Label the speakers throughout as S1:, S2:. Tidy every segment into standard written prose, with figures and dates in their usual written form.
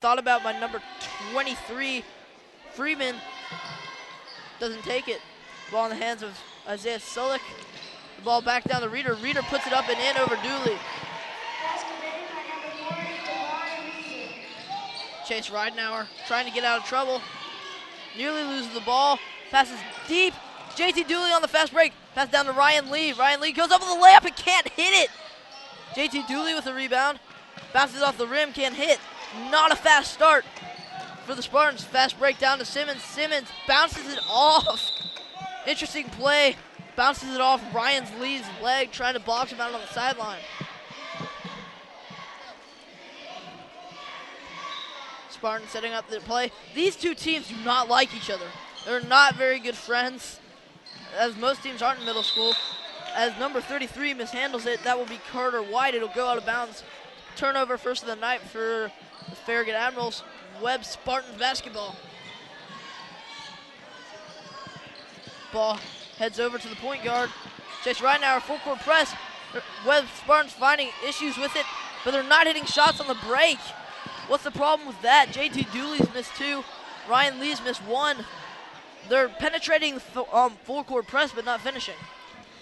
S1: thought about by number 23, Freeman. Doesn't take it. Ball in the hands of Isaiah Solik. The ball back down to Reeder. Reeder puts it up and in over Dooley. Chase Ridenauer trying to get out of trouble. Nearly loses the ball. Passes deep. JT Dooley on the fast break. Pass down to Ryan Lee. Ryan Lee goes up with a layup and can't hit it. JT Dooley with the rebound. Bounces off the rim, can't hit. Not a fast start for the Spartans. Fast break down to Simmons. Simmons bounces it off. Interesting play. Bounces it off Ryan Lee's leg, trying to box him out on the sideline. Spartans setting up the play. These two teams do not like each other. They're not very good friends, as most teams aren't in middle school. As number 33 mishandles it, that will be Carter White. It'll go out of bounds. Turnover first of the night for the Farragut Admirals. Webb Spartans basketball. Ball heads over to the point guard. Chase Ridenauer, full court press. Webb Spartans finding issues with it, but they're not hitting shots on the break. What's the problem with that? JT Dooley's missed 2. Ryan Lee's missed 1. They're penetrating full court press, but not finishing.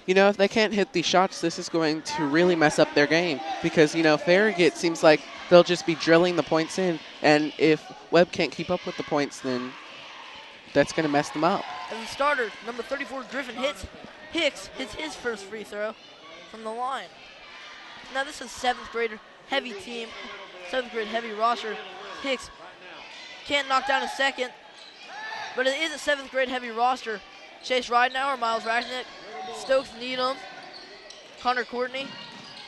S2: You know, if they can't hit these shots, this is going to really mess up their game because, you know, Farragut seems like they'll just be drilling the points in, and if Webb can't keep up with the points, then that's going to mess them up.
S1: As a starter, number 34, Griffin Hicks hits his first free throw from the line. Now this is 7th grader heavy team, 7th grade heavy roster. Hicks can't knock down a second, but it is a 7th grade heavy roster. Chase Ridenauer, Miles Ragnick, Stokes Needham, Connor Courtney,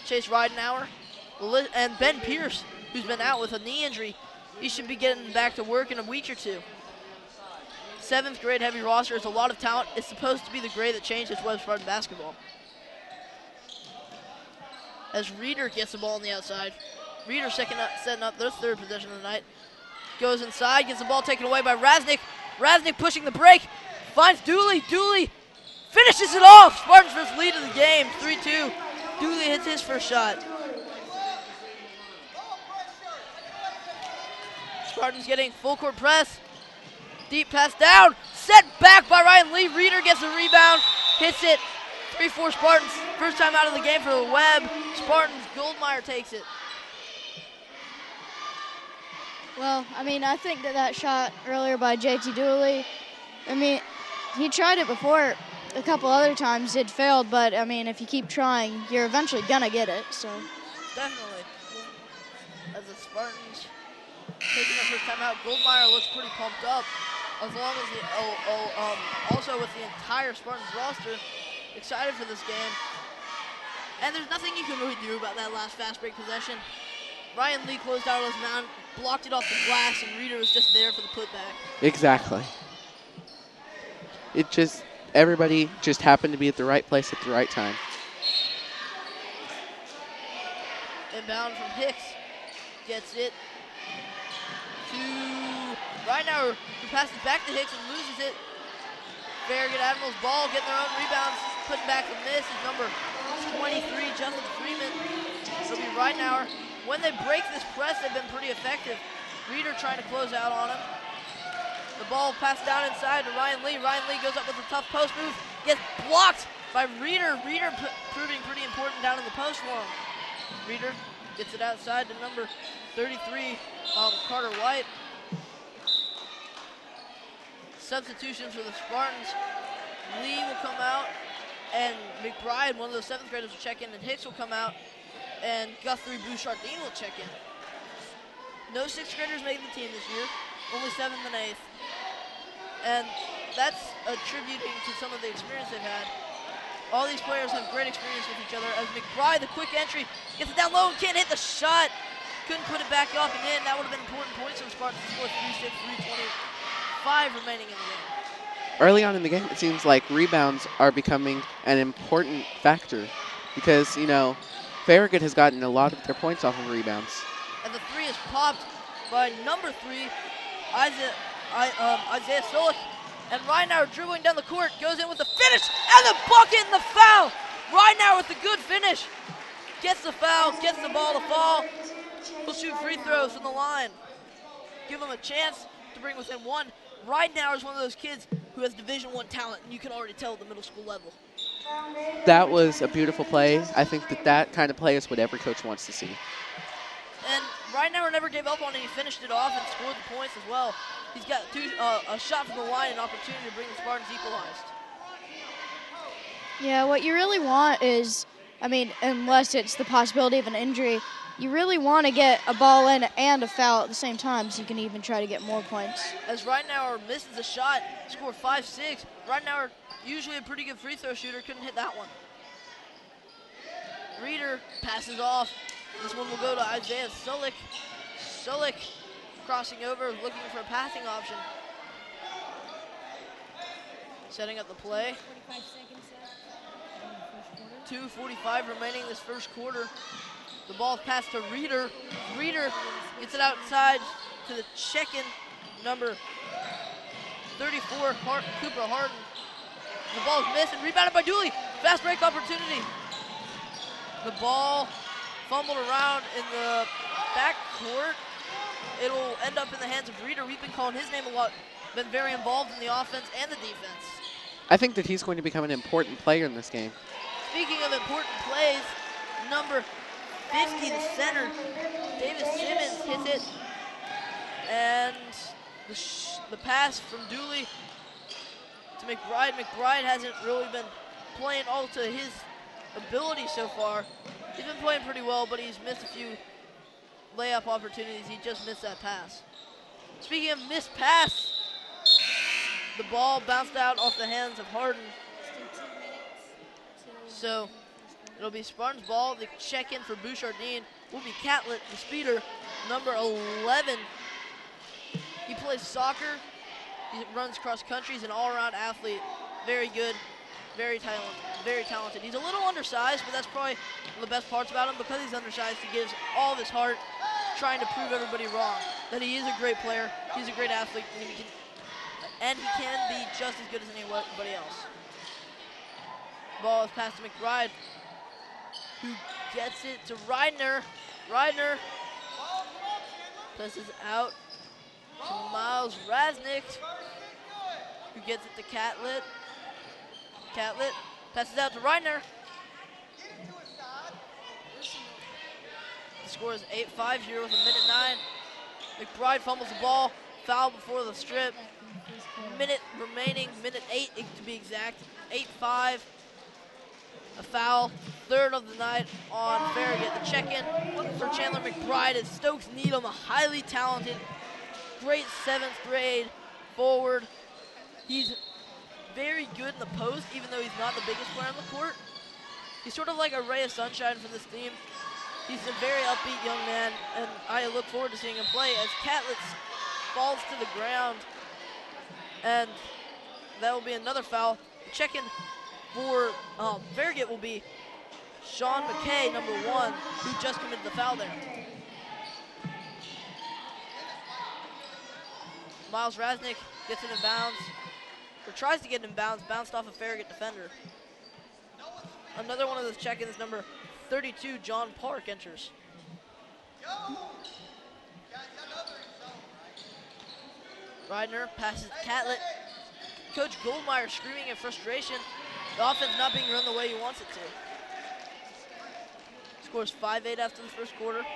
S1: Chase Ridenauer, and Ben Pierce, who's been out with a knee injury. He should be getting back to work in a week or 2. 7th grade heavy roster is a lot of talent. It's supposed to be the grade that changes Webb Spartan basketball. As Reeder gets the ball on the outside. Reeder setting up their 3rd possession of the night. Goes inside, gets the ball taken away by Raznick. Raznick pushing the break, finds Dooley. Dooley finishes it off. Spartans first lead of the game, 3-2. Dooley hits his first shot. Spartans getting full court press. Deep pass down, set back by Ryan Lee. Reeder gets the rebound, hits it. 3-4 Spartans, first time out of the game for the Webb. Spartans, Goldmeyer takes it.
S3: Well, I mean, I think that shot earlier by JT Dooley, I mean, he tried it before a couple other times. It failed, but, I mean, if you keep trying, you're eventually going to get it. So
S1: Definitely. As the Spartans taking their first time out, Goldmeyer looks pretty pumped up. As long as also with the entire Spartans roster excited for this game. And there's nothing you can really do about that last fast break possession. Ryan Lee closed out of his mound, blocked it off the glass, and Reeder was just there for the putback. Exactly.
S2: Everybody just happened to be at the right place at the right time.
S1: Inbound from Hicks. Gets it to Ridenauer, who passes back to Hicks and loses it. Farragut Admirals ball, getting their own rebounds, putting back the miss is number 23, Justin Freeman. It'll be Ridenauer. When they break this press, they've been pretty effective. Reeder trying to close out on him. The ball passed down inside to Ryan Lee. Ryan Lee goes up with a tough post move, gets blocked by Reeder. Reeder proving pretty important down in the post for him. Reeder gets it outside to number 33, Carter White. Substitutions for the Spartans. Lee will come out, and McBride, one of the 7th graders, will check in, and Hicks will come out, and Guthrie Bouchardine will check in. No 6th graders made the team this year, only 7th and 8th. And that's attributing to some of the experience they've had. All these players have great experience with each other. As McBride, the quick entry, gets it down low and can't hit the shot. Couldn't put it back up and in. That would have been important points for the Spartans to score 3-6, 3:25 remaining in the game.
S2: Early on in the game, it seems like rebounds are becoming an important factor because, you know, Farragut has gotten a lot of their points off of rebounds.
S1: And the 3 is popped by number 3, Isaiah Solik. And Ridenauer dribbling down the court, goes in with the finish, and the bucket and the foul. Ridenauer with the good finish. Gets the foul, gets the ball to fall. We'll shoot free throws from the line. give them a chance to bring within one. Ridenauer is one of those kids who has Division I talent, and you can already tell at the middle school level.
S2: That was a beautiful play. I think that kind of play is what every coach wants to see.
S1: And Ridenauer never gave up on it. He finished it off and scored the points as well. He's got a shot from the line, an opportunity to bring the Spartans equalized.
S3: Yeah, what you really want is, I mean, unless it's the possibility of an injury, you really want to get a ball in and a foul at the same time so you can even try to get more points.
S1: As Ridenauer misses a shot, scored 5-6. Ridenauer, usually a pretty good free throw shooter, couldn't hit that one. Reeder passes off. This one will go to Isaiah Sulik. Sulik crossing over, looking for a passing option. Setting up the play. 2:45 remaining this first quarter. The ball's passed to Reeder. Reeder gets it outside to the check-in, number 34, Cooper Harden. The ball's missed and rebounded by Dooley. Fast break opportunity. The ball fumbled around in the back court. It'll end up in the hands of Reeder. We've been calling his name a lot. Been very involved in the offense and the defense.
S2: I think that he's going to become an important player in this game.
S1: Speaking of important plays, number 50, the center, Davis Simmons hits it. And the pass from Dooley to McBride. McBride hasn't really been playing all to his ability so far. He's been playing pretty well, but he's missed a few layup opportunities. He just missed that pass. Speaking of missed pass, the ball bounced out off the hands of Harden. So it'll be Spartans ball. The check-in for Bouchardine will be Catlett, the speeder, number 11. He plays soccer. He runs cross country. He's an all-around athlete. Very good, very talented. He's a little undersized, but that's probably one of the best parts about him. Because he's undersized, he gives all of his heart trying to prove everybody wrong. That he is a great player. He's a great athlete. And he can be just as good as anybody else. Ball is passed to McBride, who gets it to Reidner. Reidner passes out to Miles Rasnick, who gets it to Catlett. Catlett passes out to Reidner. The score is 8-5 here with a minute 9. McBride fumbles the ball, foul before the strip. Minute remaining, minute 8 to be exact. 8-5. A foul, third of the night on Farragut. The check-in for Chandler McBride is Stokes Needham, a highly talented, great 7th grade forward. He's very good in the post, even though he's not the biggest player on the court. He's sort of like a ray of sunshine for this team. He's a very upbeat young man, and I look forward to seeing him play as Catlett falls to the ground. And that will be another foul. Check-in for Farragut will be Sean McKay, number 1, who just committed the foul there. Miles Rasnick gets it in bounds, or tries to get it in bounds, bounced off a Farragut defender. Another one of those check-ins, number 32, John Park, enters. Reidner passes to Catlett. Coach Goldmeyer screaming in frustration. The offense not being run the way he wants it to. Scores 5-8 after the first quarter.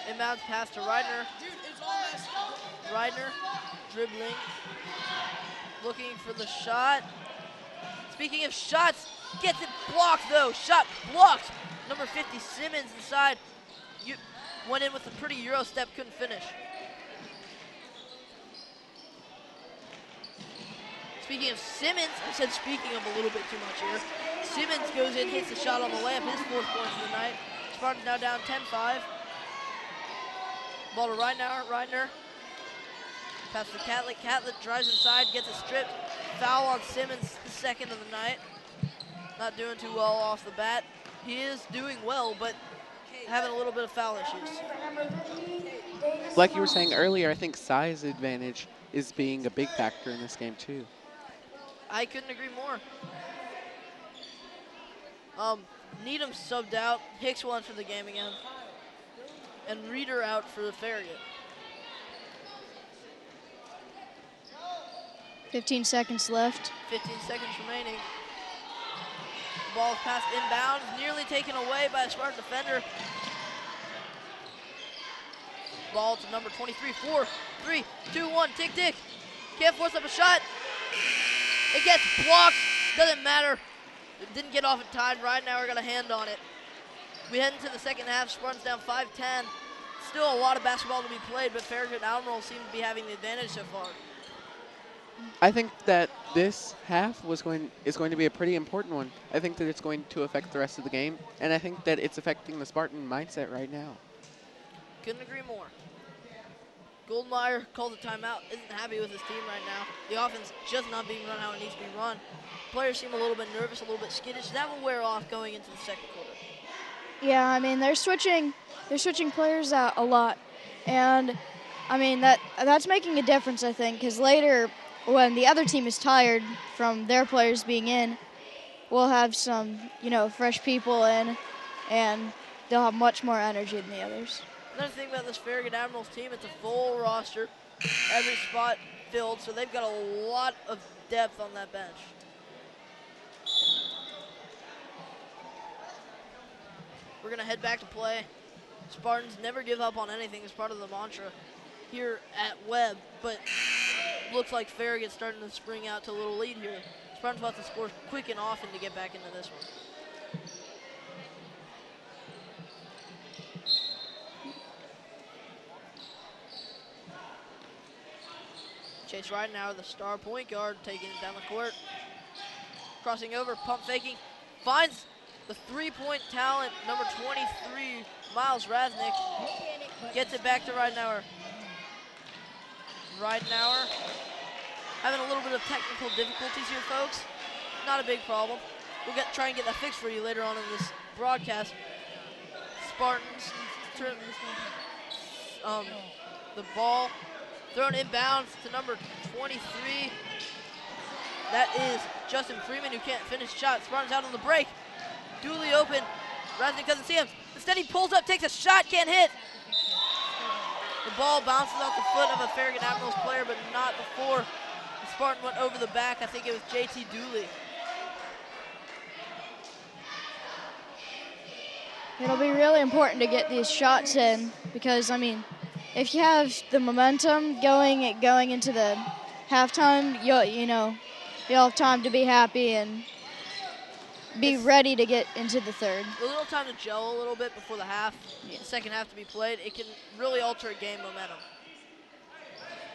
S1: Inbounds pass to Reidner. Reidner dribbling. Looking for the shot. Speaking of shots, gets it blocked though. Shot blocked. Number 50, Simmons inside. Went in with a pretty Euro step, couldn't finish. Speaking of Simmons, I said speaking of a little bit too much here. Simmons goes in, hits the shot on the layup, his 4th point of the night. Spartans now down 10-5. Ball to Reidner. Pass to Catlett. Catlett drives inside, gets it stripped. Foul on Simmons, the 2nd of the night. Not doing too well off the bat. He is doing well, but having a little bit of foul issues.
S2: Like you were saying earlier, I think size advantage is being a big factor in this game too.
S1: I couldn't agree more. Needham subbed out. Hicks will enter the game again. and Reeder out for the Farragut.
S3: 15 seconds left.
S1: 15 seconds remaining. The ball is passed inbound, nearly taken away by a Spartan defender. Ball to number 23, 4, 3, 2, 1, tick, tick. Can't force up a shot. It gets blocked, doesn't matter. It didn't get off in time. Ridenauer got a hand on it. We head into the second half. Spartans down 5-10. Still a lot of basketball to be played, but Farragut and Albemarle seem to be having the advantage so far.
S2: I think that this half is going to be a pretty important one. I think that it's going to affect the rest of the game, and I think that it's affecting the Spartan mindset right now.
S1: Couldn't agree more. Goldmeyer called a timeout, isn't happy with his team right now. The offense just not being run how it needs to be run. Players seem a little bit nervous, a little bit skittish. That will wear off going into the second quarter.
S3: Yeah, I mean, they're switching players out a lot. And, I mean, that's making a difference, I think, because later when the other team is tired from their players being in, we'll have some, fresh people in, and they'll have much more energy than the others.
S1: Another thing about this Farragut Admirals team, it's a full roster, every spot filled, so they've got a lot of depth on that bench. We're gonna head back to play. Spartans never give up on anything as part of the mantra here at Webb, but looks like Farragut's starting to spring out to a little lead here. Spartans about to score quick and often to get back into this one. Chase Ridenauer, the star point guard, taking it down the court. Crossing over, pump faking, finds the three-point talent, number 23, Miles Raznick. Gets it back to Ridenauer. Ridenauer having a little bit of technical difficulties here, folks. Not a big problem. We'll try and get that fixed for you later on in this broadcast. Spartans turn the ball thrown inbounds to number 23. That is Justin Freeman, who can't finish shot. Spartans out on the break. Dooley open. Raznick doesn't see him. Instead, he pulls up, takes a shot, can't hit. The ball bounces off the foot of a Farragut Admirals player, but not before the Spartan went over the back. I think it was JT Dooley.
S3: It'll be really important to get these shots in because, I mean, if you have the momentum going into the halftime, you'll have time to be happy and be ready to get into the third.
S1: A little time to gel a little bit before the half, the second half to be played. It can really alter a game momentum,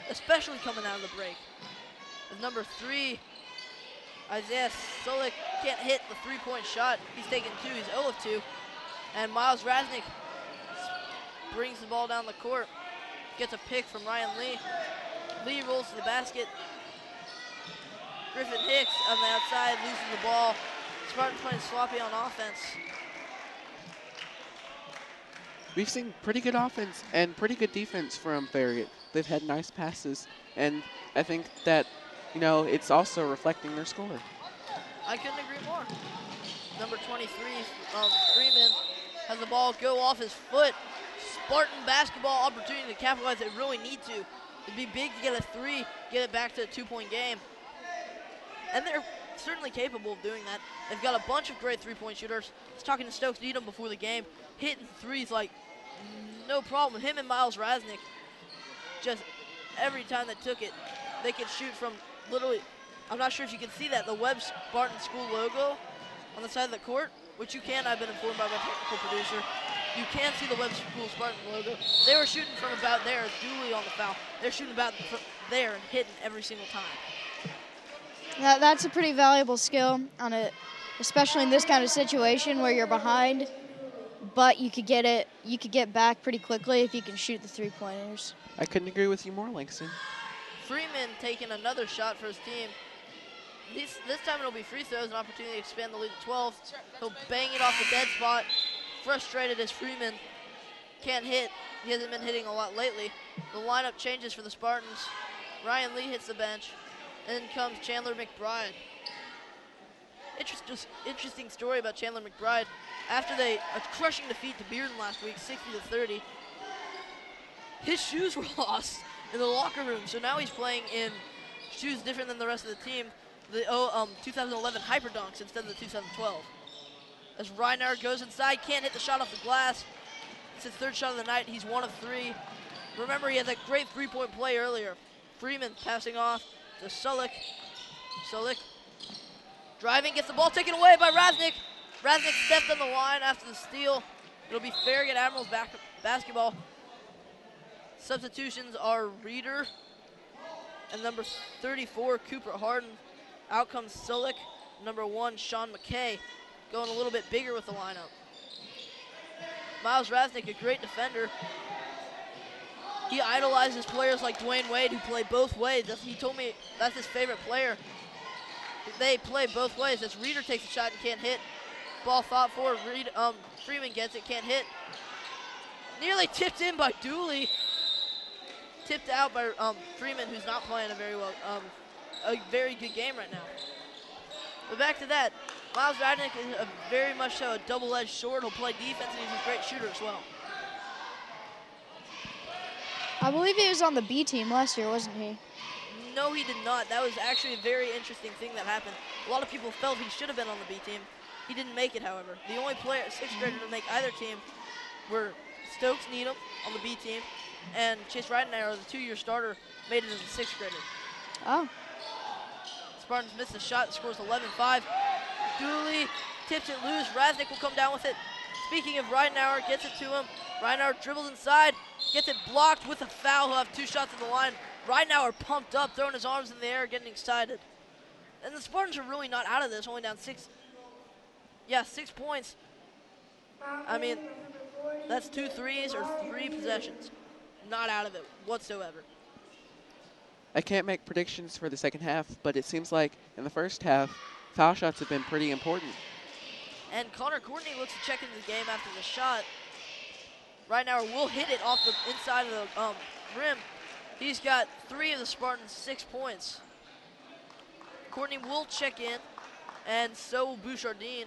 S1: especially coming out of the break. With number 3, Isaiah Solik can't hit the three-point shot. He's taken 2, he's 0 of 2. And Miles Raznick brings the ball down the court. Gets a pick from Ryan Lee. Lee rolls to the basket. Griffin Hicks on the outside loses the ball. Spartans playing sloppy on offense.
S2: We've seen pretty good offense and pretty good defense from Farragut. They've had nice passes, and I think that, it's also reflecting their score.
S1: I couldn't agree more. Number 23, Freeman, has the ball go off his foot. Spartan basketball opportunity to capitalize. They really need to. It'd be big to get a 3, get it back to a 2-point game. And they're certainly capable of doing that. They've got a bunch of great three-point shooters. I was talking to Stokes Needham before the game. Hitting threes like no problem. Him and Miles Raznick, just every time they took it, they could shoot from literally, I'm not sure if you can see that, the Webb Spartan School logo on the side of the court, which you can, I've been informed by my technical producer. You can see the Webb School Spartan logo. They were shooting from about there, Dooley on the foul. They're shooting about there and hitting every single time.
S3: That's a pretty valuable skill especially in this kind of situation where you're behind, but you could get back pretty quickly if you can shoot the three-pointers.
S2: I couldn't agree with you more, Langston.
S1: Freeman taking another shot for his team. This time it'll be free throws, an opportunity to expand the lead to 12. He'll bang it off the dead spot. Frustrated as Freeman can't hit. He hasn't been hitting a lot lately. The lineup changes for the Spartans. Ryan Lee hits the bench. And then comes Chandler McBride. Interesting story about Chandler McBride. After a crushing defeat to Bearden last week, 60-30, his shoes were lost in the locker room, so now he's playing in shoes different than the rest of the team. The 2011 Hyper Dunks instead of the 2012. As Reinauer goes inside, can't hit the shot off the glass. It's his third shot of the night. He's 1 of 3. Remember, he had that great three-point play earlier. Freeman passing off to Sulik. Sulik driving, gets the ball taken away by Raznick. Raznick stepped on the line after the steal. It'll be Farragut Admirals basketball. Substitutions are Reeder and number 34, Cooper Harden. Out comes Sulik, number 1, Sean McKay, going a little bit bigger with the lineup. Miles Raznick, a great defender. He idolizes players like Dwayne Wade who play both ways. He told me that's his favorite player. They play both ways. As Reeder takes a shot and can't hit. Ball fought for. Freeman gets it, can't hit. Nearly tipped in by Dooley. Tipped out by Freeman, who's not playing a very good game right now. But back to that, Miles Raznick is very much so a double-edged sword. He'll play defense, and he's a great shooter as well.
S3: I believe he was on the B team last year, wasn't he?
S1: No, he did not. That was actually a very interesting thing that happened. A lot of people felt he should have been on the B team. He didn't make it, however. The only player, 6th grader, to make either team were Stokes Needham on the B team, and Chase Ridenauer, the 2-year starter, made it as a 6th grader.
S3: Oh.
S1: Spartans missed the shot, scores 11-5. Dooley tips it loose. Raznick will come down with it. Speaking of Ridenauer, gets it to him. Ridenauer dribbles inside, gets it blocked with a foul. He'll have 2 shots on the line. Ridenauer pumped up, throwing his arms in the air, getting excited. And the Spartans are really not out of this, only down 6 points. I mean, that's 2 threes or 3 possessions. Not out of it whatsoever.
S2: I can't make predictions for the second half, but it seems like in the first half, foul shots have been pretty important.
S1: And Connor Courtney looks to check into the game after the shot. Ridenauer will hit it off the inside of the rim. He's got 3 of the Spartans' 6 points. Courtney will check in, and so will Bouchardine.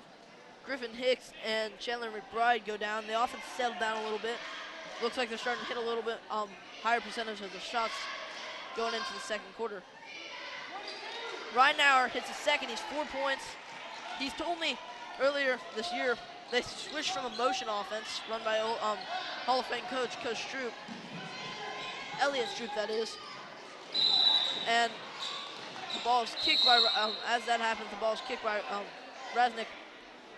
S1: Griffin Hicks and Chandler McBride go down. The offense settled down a little bit. Looks like they're starting to hit a little bit higher percentage of the shots going into the second quarter. Ridenauer hits a second. He's 4 points. He's told me earlier this year they switched from a motion offense run by Hall of Fame coach Stroop. Elliot Stroop, that is. And the ball is kicked by, as that happens, the ball is kicked by Raznick.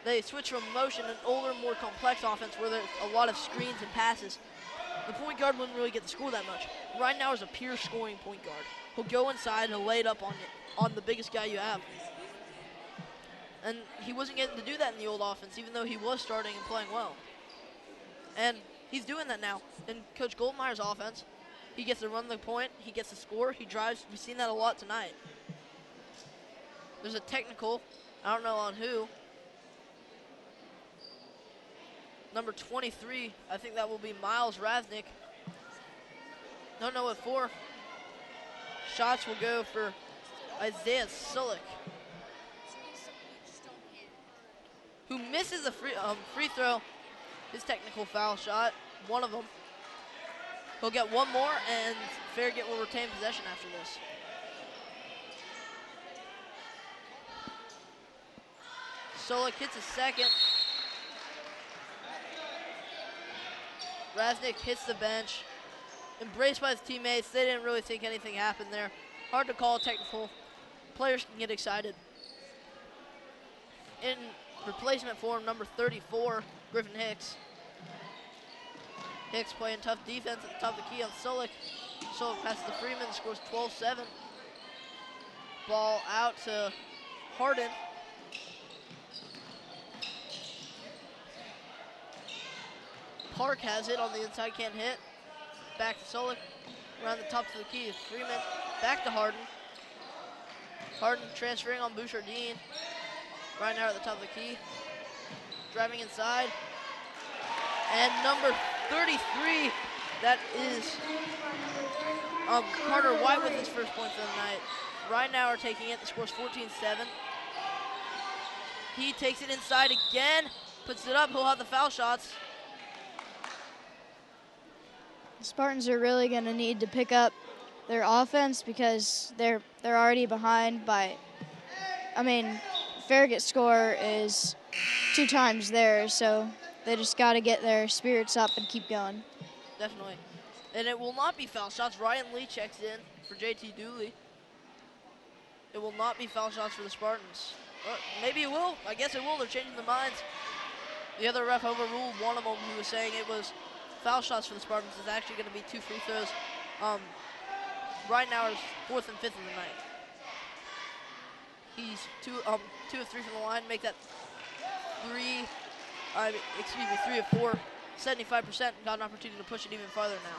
S1: They switch from motion, an older, more complex offense where there's a lot of screens and passes. The point guard wouldn't really get to score that much. Ridenauer is a pure scoring point guard. He'll go inside and he'll lay it up on the biggest guy you have. And he wasn't getting to do that in the old offense, even though he was starting and playing well. And he's doing that now. In Coach Goldmeyer's offense, he gets to run the point, he gets to score, he drives. We've seen that a lot tonight. There's a technical, I don't know on who. Number 23, I think that will be Miles Raznick. Don't know what for. Shots will go for Isaiah Sulik, who misses a free throw, his technical foul shot, one of them. He'll get one more, and Farragut will retain possession after this. Sulik hits a second. Raznick hits the bench. Embraced by his teammates. They didn't really think anything happened there. Hard to call technical. Players can get excited. In replacement for him, number 34, Griffin Hicks. Hicks playing tough defense at the top of the key on Sulik. Sulik passes to Freeman, scores 12-7. Ball out to Harden. Park has it on the inside, can't hit. Back to Sulik, around the top to the key is Freeman. Back to Harden. Harden transferring on Bouchardine. Right now at the top of the key. Driving inside. And number 33, that is Carter White with his first points of the night. Ridenauer taking it, the score's 14-7. He takes it inside again, puts it up, he'll have the foul shots.
S3: Spartans are really going to need to pick up their offense because they're already behind by, I mean, Farragut's score is 2 times theirs, so they just got to get their spirits up and keep going.
S1: Definitely. And it will not be foul shots. Ryan Lee checks in for JT Dooley. It will not be foul shots for the Spartans. Maybe it will. I guess it will. They're changing their minds. The other ref overruled one of them who was saying it was foul shots for the Spartans. It's actually going to be 2 free throws. Right now is 4th and 5th of the night. He's 2 of 3 from the line. Make that 3 of 4. 75%. Got an opportunity to push it even farther now.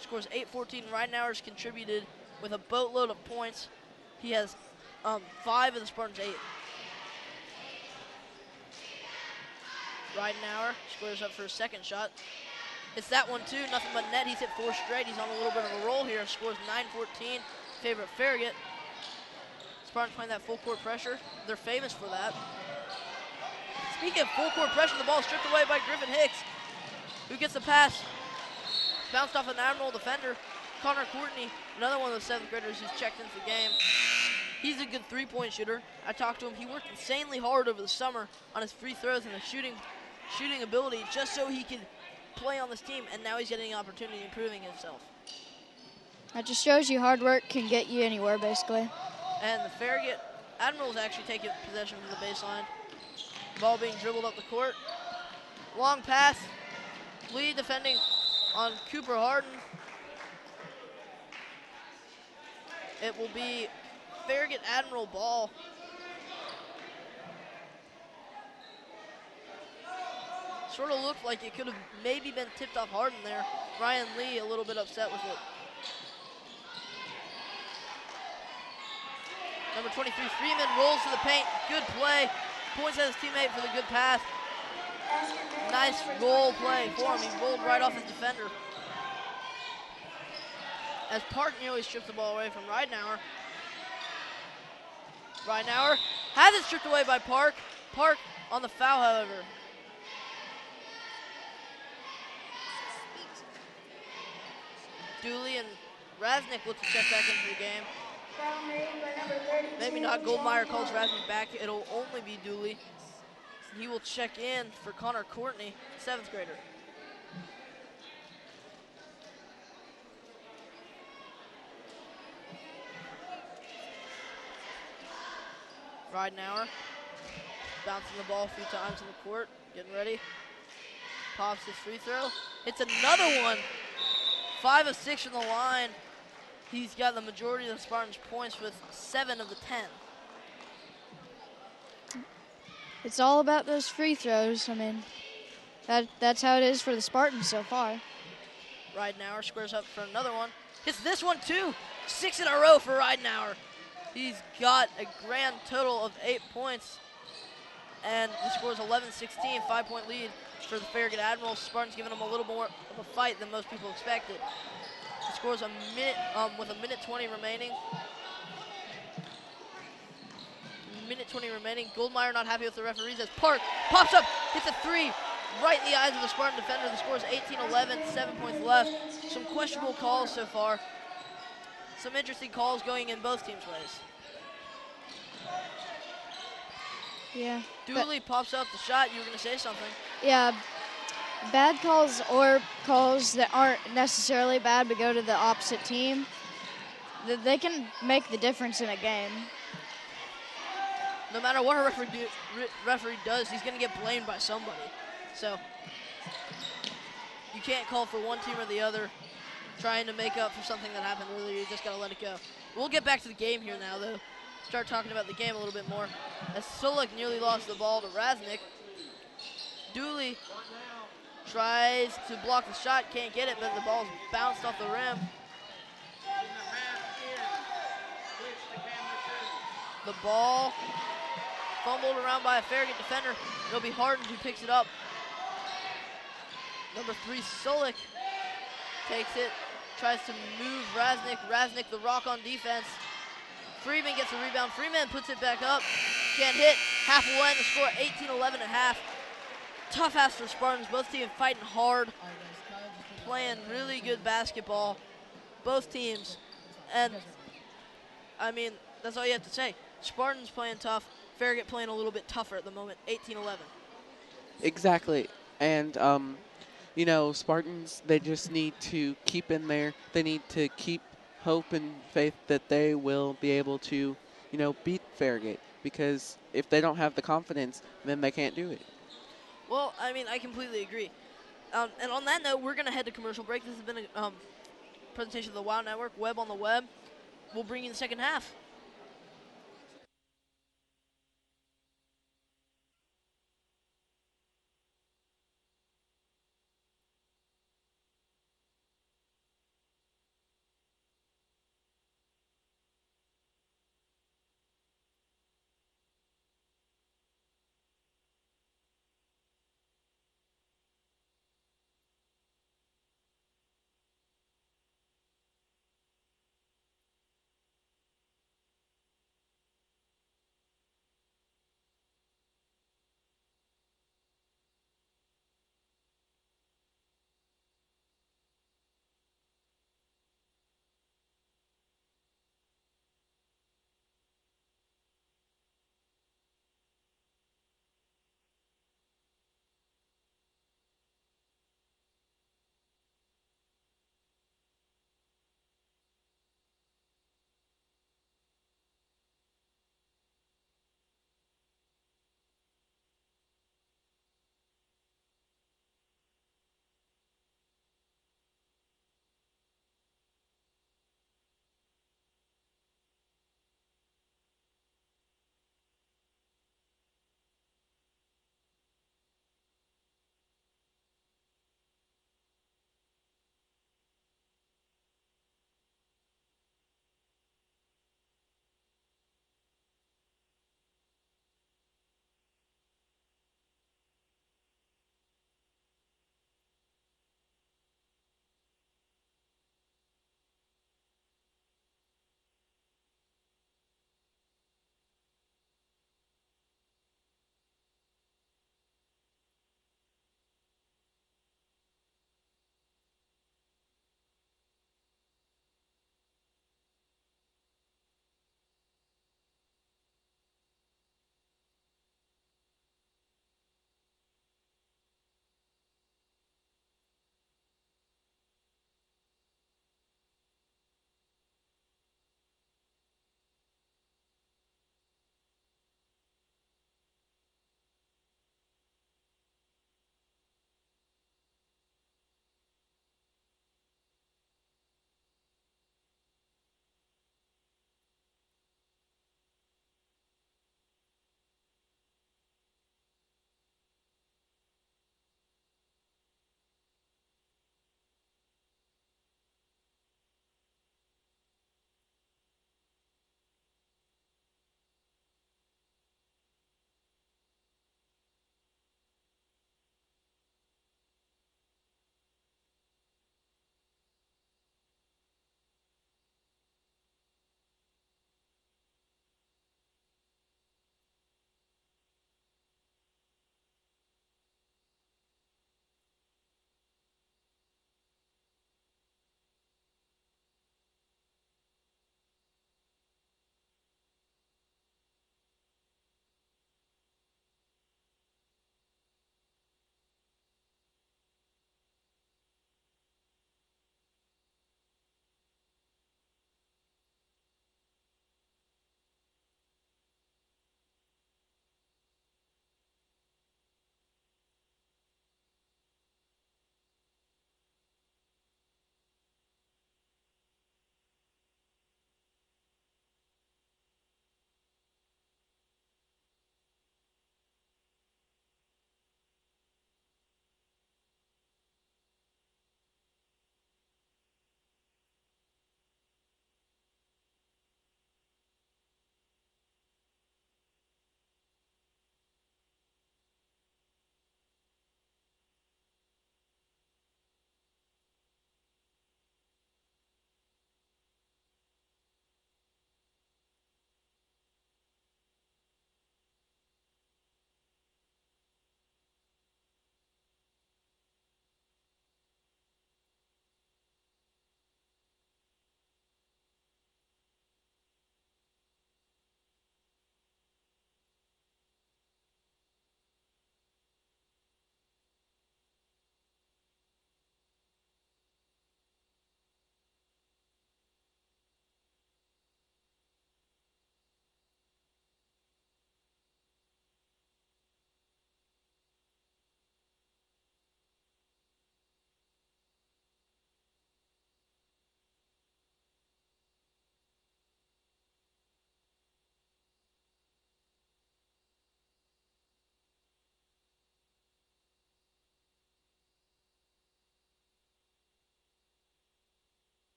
S1: Scores 8-14. Ridenauer's contributed with a boatload of points. He has 5 of the Spartans' 8. Ridenauer squares up for a second shot. It's that one too, nothing but net. He's hit 4 straight. He's on a little bit of a roll here. Scores 9-14 in favor of Farragut. Spartans playing that full court pressure. They're famous for that. Speaking of full court pressure, the ball is stripped away by Griffin Hicks, who gets the pass. Bounced off an Admiral defender. Connor Courtney, another one of the 7th graders who's checked into the game. He's a good 3-point shooter. I talked to him. He worked insanely hard over the summer on his free throws and his shooting ability just so he could play on this team, and now he's getting an opportunity improving himself.
S3: That just shows you hard work can get you anywhere, basically.
S1: And the Farragut Admirals actually take possession from the baseline. Ball being dribbled up the court. Long pass. Lee defending on Cooper Harden. It will be Farragut Admiral ball. Sort of looked like it could have maybe been tipped off Harden there. Ryan Lee a little bit upset with it. Number 23, Freeman rolls to the paint. Good play. Points at his teammate for the good pass. Nice roll play for him. He rolled right off his defender. As Park nearly stripped the ball away from Ridenauer. Ridenauer has it stripped away by Park. Park on the foul, however. Dooley and Raznick look to check back into the game. Maybe not. Goldmeyer calls Raznick back. It'll only be Dooley. He will check in for Connor Courtney, 7th grader. Ridenauer bouncing the ball a few times in the court, getting ready. Pops his free throw. Hits another one. 5 of 6 from the line. He's got the majority of the Spartans' points with 7 of the 10.
S3: It's all about those free throws. I mean, that's how it is for the Spartans so far.
S1: Ridenauer squares up for another one. Hits this one too. 6 in a row for Ridenauer. He's got a grand total of 8 points. And he scores 11-16, 5-point lead for the Farragut Admirals. Spartans giving him a little more of a fight than most people expected. He scores a minute with a minute 20 remaining. Minute 20 remaining. Goldmeyer not happy with the referees as Park pops up, hits a 3 right in the eyes of the Spartan defender. The score is 18-11, 7 points left. Some questionable calls so far. Some interesting calls going in both teams' ways.
S3: Yeah.
S1: Dooley pops up the shot. You were going to say something.
S3: Yeah. Bad calls or calls that aren't necessarily bad but go to the opposite team, they can make the difference in a game.
S1: No matter what a referee does, he's going to get blamed by somebody. So you can't call for one team or the other trying to make up for something that happened earlier. You just got to let it go. We'll get back to the game here now, though. Start talking about the game a little bit more. As Solik nearly lost the ball to Raznick. Dooley tries to block the shot, can't get it, but the ball's bounced off the rim. The ball fumbled around by a Farragut defender. It'll be Harden who picks it up. Number 3, Solik takes it, tries to move Raznick. Raznick, the rock on defense. Freeman gets the rebound. Freeman puts it back up. Can't hit. Half win. The score 18-11 at half. Tough half for Spartans. Both teams fighting hard. playing really good basketball, both teams. And, I mean, that's all you have to say. Spartans playing tough, Farragut playing a little bit tougher at the moment, 18-11.
S2: Exactly. And, you know, Spartans, they just need to keep in there. They need to keep hope and faith that they will be able to, you know, beat Farragut. Because if they don't have the confidence, then they can't do it.
S1: Well, I mean, I completely agree. And on that note, we're going to head to commercial break. This has been a presentation of the WOW Network, Webb on the Web. We'll bring you the second half.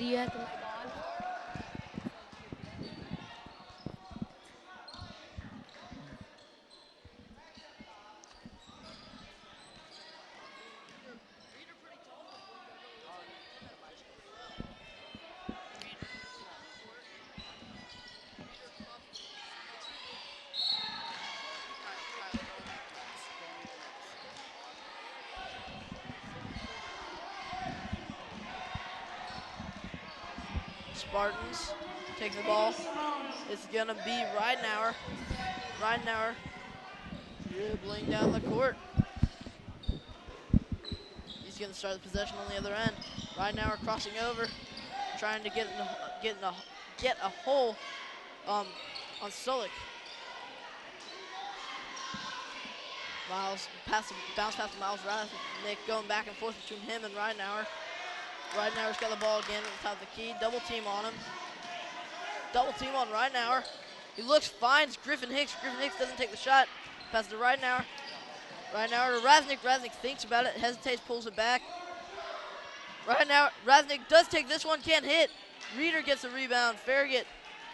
S4: do you have to mic on?
S1: Spartans take the ball. It's going to be Ridenauer. Ridenauer dribbling down the court. He's going to start the possession on the other end. Ridenauer crossing over, trying to get a hole on Solik. Miles bounce past Miles Nick going back and forth between him and Ridenauer. Ridenauer's got the ball again at the top of the key. Double team on him. Double team on Ridenauer. He looks fine. It's Griffin Hicks. Griffin Hicks doesn't take the shot. Passes to Ridenauer. Ridenauer to Raznick. Raznick thinks about it, hesitates, pulls it back. Ridenauer. Raznick does take this one, can't hit. Reeder gets the rebound. Farragut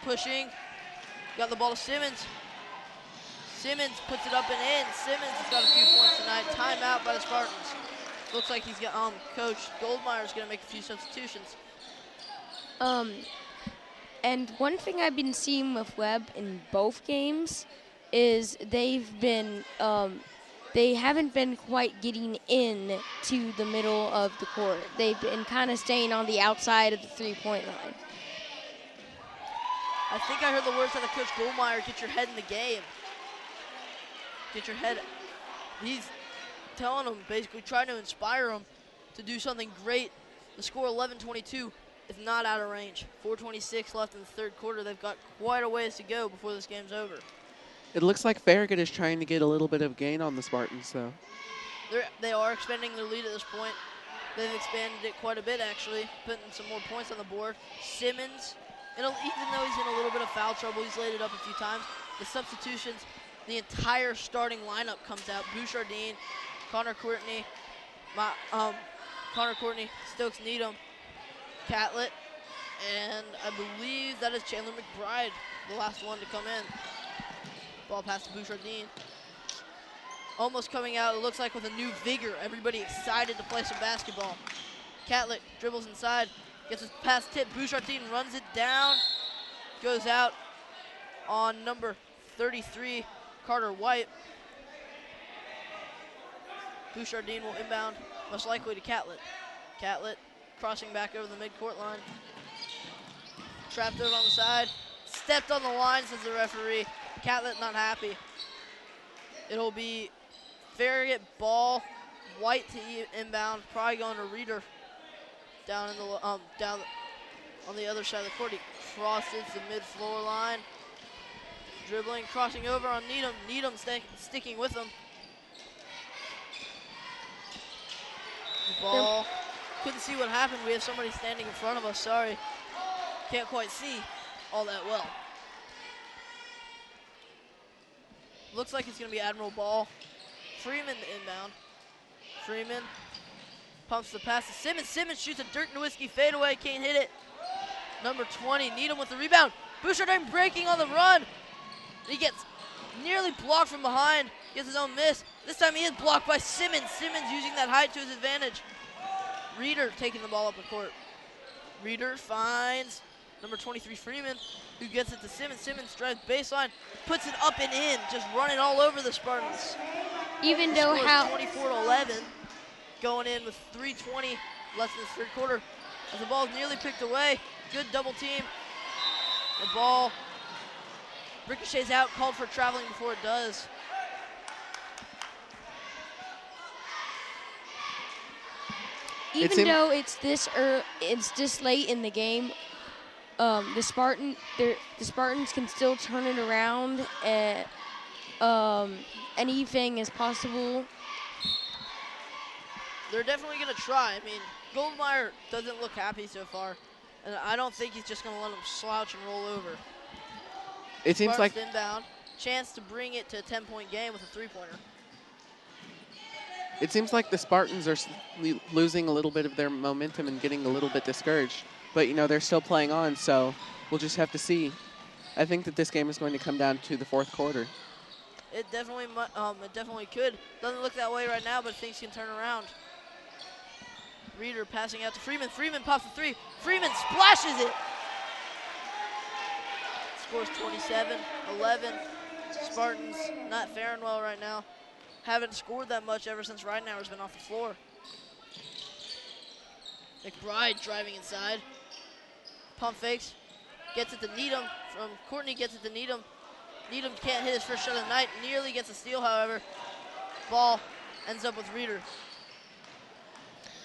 S1: pushing. Got the ball to Simmons. Simmons puts it up and in. Simmons has got a few points tonight. Timeout by the Spartans. Looks like he's got Coach Goldmeyer's going to make a few substitutions.
S4: And one thing I've been seeing with Webb in both games is they haven't been quite getting in to the middle of the court. They've been kind of staying on the outside of the three-point line.
S1: I think I heard the words out of Coach Goldmeyer, get your head in the game. Get your head. He's telling them, basically trying to inspire them to do something great. The score 11-22 is not out of range. 4:26 left in the third quarter. They've got quite a ways to go before this game's over.
S2: It looks like Farragut is trying to get a little bit of gain on the Spartans, though.
S1: They are expanding their lead at this point. They've expanded it quite a bit, actually, putting some more points on the board. Simmons, even though he's in a little bit of foul trouble, he's laid it up a few times. The substitutions, the entire starting lineup comes out. Bouchardine, Connor Courtney, Stokes Needham, Catlett, and I believe that is Chandler McBride, the last one to come in. Ball pass to Bouchardine. Almost coming out, it looks like with a new vigor. Everybody excited to play some basketball. Catlett dribbles inside, gets his pass tipped. Bouchardine runs it down, goes out on number 33, Carter White. Bouchardine will inbound, most likely to Catlett. Catlett crossing back over the midcourt line. Trapped over on the side. Stepped on the line, says the referee. Catlett not happy. It'll be Farragut ball, White to inbound, probably going to Reeder down in the down on the other side of the court. He crosses the mid-floor line. Dribbling, crossing over on Needham. Needham sticking with him. The ball. Couldn't see what happened. We have somebody standing in front of us. Sorry. Can't quite see all that well. Looks like it's going to be Admiral Ball. Freeman the inbound. Freeman pumps the pass to Simmons. Simmons shoots a Dirk Nowitzki fadeaway. Can't hit it. Number 20, Needham with the rebound. Bouchardine breaking on the run. He gets nearly blocked from behind. Gets his own miss. This time he is blocked by Simmons. Simmons using that height to his advantage. Reeder taking the ball up the court. Reeder finds number 23, Freeman, who gets it to Simmons. Simmons drives baseline, puts it up and in, just running all over the Spartans.
S4: Even though how
S1: 24-11, going in with 3:20 left in the third quarter. As the ball is nearly picked away, good double team. The ball ricochets out, called for traveling before it does.
S4: Even though it's this late in the game, the Spartans can still turn it around, and anything is possible.
S1: They're definitely going to try. I mean, Goldmeyer doesn't look happy so far, and I don't think he's just going to let them slouch and roll over.
S2: It seems like
S1: inbound, chance to bring it to a 10-point game with a three-pointer.
S2: It seems like the Spartans are losing a little bit of their momentum and getting a little bit discouraged. but, you know, they're still playing on, so we'll just have to see. I think that this game is going to come down to the fourth quarter.
S1: It definitely could. Doesn't look that way right now, but things can turn around. Reeder passing out to Freeman. Freeman pops the three. Freeman splashes it. Scores 27-11. Spartans not faring well right now. Haven't scored that much ever since Ridenauer's been off the floor. McBride driving inside. Pump fakes. Gets it to Needham. From Courtney gets it to Needham. Needham can't hit his first shot of the night. Nearly gets a steal, however. Ball ends up with Reeder.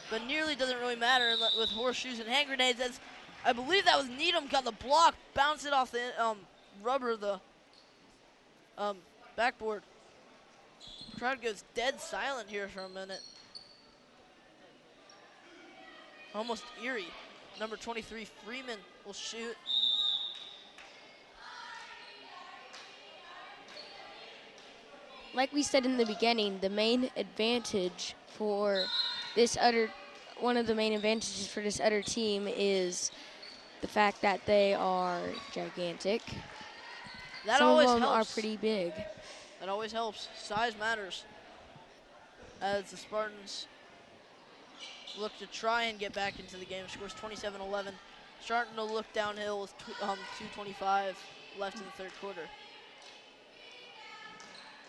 S1: But nearly doesn't really matter with horseshoes and hand grenades. As I believe that was Needham got the block, bounced it off the rubber, the backboard. Crowd goes dead silent here for a minute. Almost eerie. Number 23, Freeman, will shoot.
S4: Like we said in the beginning, the main advantage for one of the main advantages for this other team is the fact that they are gigantic.
S1: That
S4: Some
S1: always
S4: of them
S1: helps.
S4: are pretty big.
S1: That always helps. Size matters. As the Spartans look to try and get back into the game. Scores 27-11. Starting to look downhill with 2:25 left in the third quarter.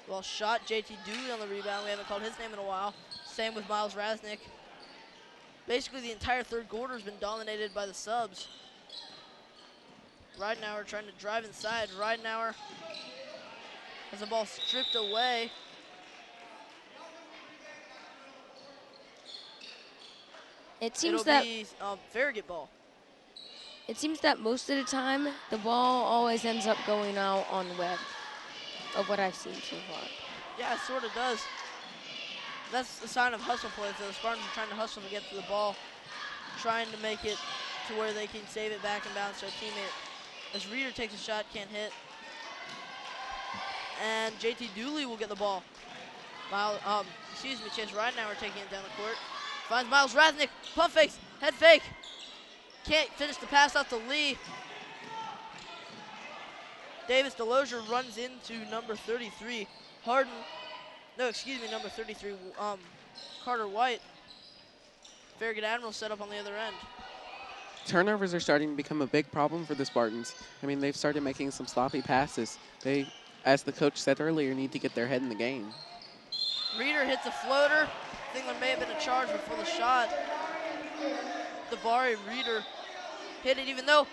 S1: Well shot, JT Dooley on the rebound. We haven't called his name in a while. Same with Miles Raznick. Basically, the entire third quarter has been dominated by the subs. Ridenauer trying to drive inside. Ridenauer has the ball stripped away.
S4: It seems
S1: It'll
S4: that
S1: be Farragut ball.
S4: it seems that most of the time the ball always ends up going out on Webb, of what I've seen so far.
S1: Yeah, it sort of does. That's a sign of hustle play. So the Spartans are trying to hustle to get to the ball, trying to make it to where they can save it back and bounce to a teammate. As Reeder takes a shot, can't hit. And JT Dooley will get the ball. Chase Ridenauer taking it down the court. Finds Miles Raznick, pump fakes, head fake. Can't finish the pass out to Lee. Davis DeLozier runs into number 33, number 33, Carter White. Farragut Admiral set up on the other end.
S2: Turnovers are starting to become a big problem for the Spartans. I mean, they've started making some sloppy passes. They, as the coach said earlier, need to get their head in the game.
S1: Reeder hits a floater. I think there may have been a charge before the shot. Davari Reeder hit it, even though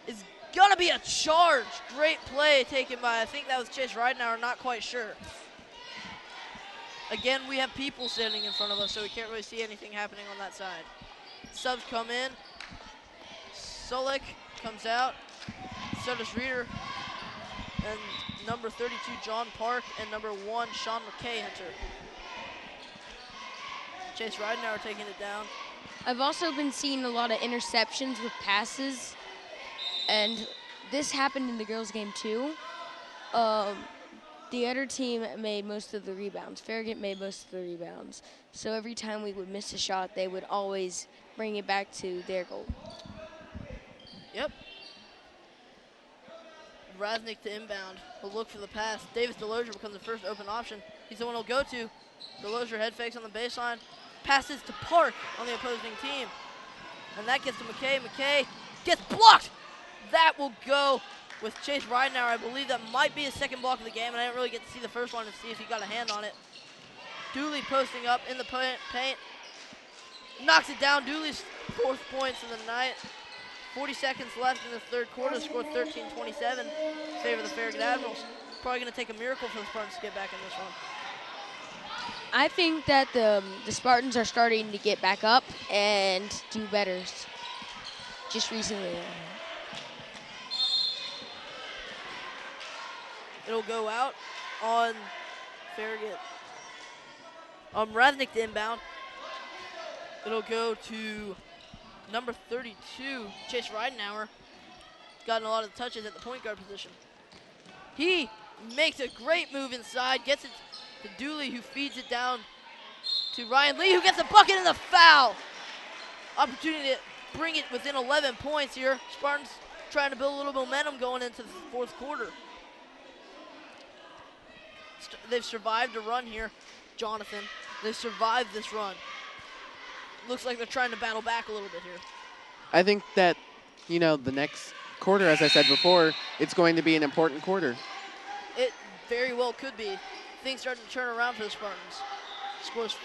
S1: it's gonna be a charge. Great play taken by, I think that was Chase Ridenauer, not quite sure. Again, we have people standing in front of us, so we can't really see anything happening on that side. Subs come in. Solik comes out. So does Reeder. And number 32, John Park, and number 1, Sean McKay enter. Chase Ridenauer taking it down.
S4: I've also been seeing a lot of interceptions with passes, and this happened in the girls' game too. The other team made most of the rebounds. Farragut made most of the rebounds. So every time we would miss a shot, they would always bring it back to their goal.
S1: Yep. Raznick to inbound. Will look for the pass. Davis DeLozier becomes the first open option. He's the one he'll go to. DeLozier head fakes on the baseline. Passes to Park on the opposing team. And that gets to McKay. McKay gets blocked. That will go with Chase Ridenauer. I believe that might be his second block of the game, and I didn't really get to see the first one to see if he got a hand on it. Dooley posting up in the paint. Knocks it down. Dooley's 4th points of the night. 40 seconds left in the third quarter. Scored 13-27 in favor of the Farragut Admirals. Probably going to take a miracle for the Spartans to get back in this one.
S4: I think that the Spartans are starting to get back up and do better just recently.
S1: It'll go out on Farragut. Raznick to inbound. It'll go to number 32, Chase Ridenauer. Gotten a lot of touches at the point guard position. He makes a great move inside, gets it to Dooley, who feeds it down to Ryan Lee, who gets a bucket and the foul. Opportunity bring it within 11 points here. Spartans trying to build a little momentum going into the fourth quarter. They've survived a run here, Jonathan. They've survived this run. Looks like they're trying to battle back a little bit here.
S2: I think that, you know, the next quarter, as I said before, it's going to be an important quarter.
S1: It very well could be. Things starting to turn around for the Spartans. Scores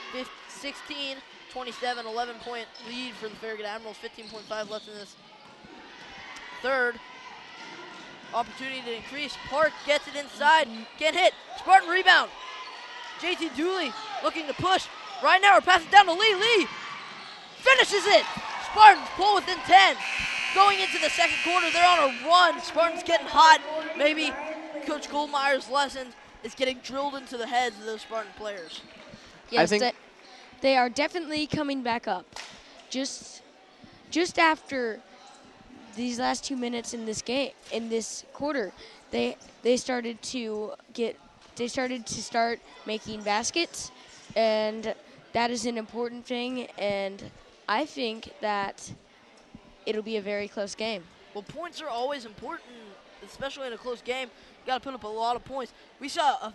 S1: 16, 27, 11-point lead for the Farragut Admirals. 15.5 left in this third. Opportunity to increase. Park gets it inside. Can't hit. Spartan rebound. JT Dooley looking to push. Right now, we're passing down to Lee. Lee finishes it. Spartans pull within 10. Going into the second quarter, they're on a run. Spartans getting hot. Maybe Coach Goldmeyer's lesson is getting drilled into the heads of those Spartan players.
S4: Yes, they are definitely coming back up. Just after these last 2 minutes in this game, in this quarter, they started to start making baskets, and that is an important thing. And I think that it'll be a very close game.
S1: Well, points are always important, especially in a close game. You got to put up a lot of points. We saw,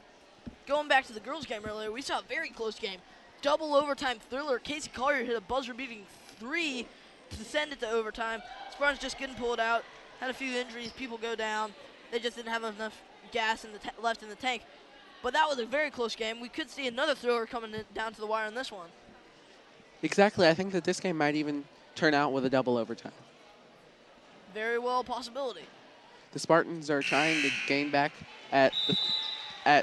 S1: going back to the girls' game earlier, we saw a very close game. Double overtime thriller. Casey Collier hit a buzzer-beating 3 to send it to overtime. Spartans just couldn't pull it out. Had a few injuries. People go down. They just didn't have enough gas left in the tank. But that was a very close game. We could see another thrower coming down to the wire in this one.
S2: Exactly. I think that this game might even turn out with a double overtime.
S1: Very well a possibility.
S2: The Spartans are trying to gain back at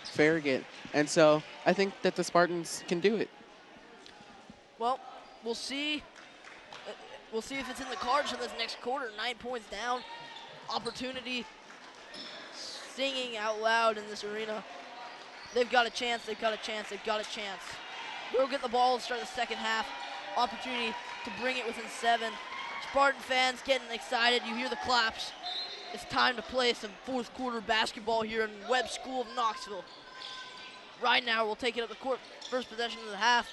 S2: Farragut, and so I think that the Spartans can do it.
S1: Well, we'll see. We'll see if it's in the cards in this next quarter. 9 points down. Opportunity. Singing out loud in this arena. They've got a chance. They've got a chance. They've got a chance. Go get the ball and start the second half. Opportunity to bring it within 7. Spartan fans getting excited. You hear the claps. It's time to play some fourth quarter basketball here in Webb School of Knoxville. Right now, we'll take it up the court. First possession of the half.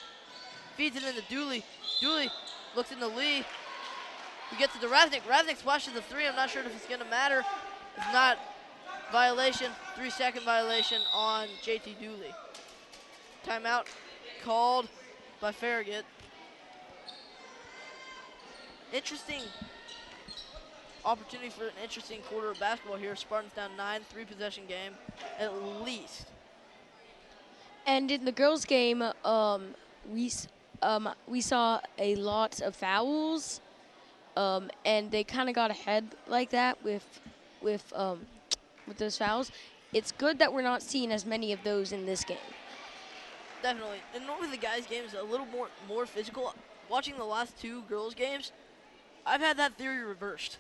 S1: Feeds it into Dooley. Dooley looks into Lee. He gets it to Raznick. Raznick splashes the 3. I'm not sure if it's going to matter. It's not. Violation, 3-second violation on JT Dooley. Timeout called by Farragut. Interesting opportunity for an interesting quarter of basketball here. Spartans down 9, 3-possession game at least.
S4: And in the girls' game, we saw a lot of fouls, and they kind of got ahead like that with those fouls. It's good that we're not seeing as many of those in this game.
S1: Definitely. And normally the guys' game is a little more physical. Watching the last 2 girls' games, I've had that theory reversed.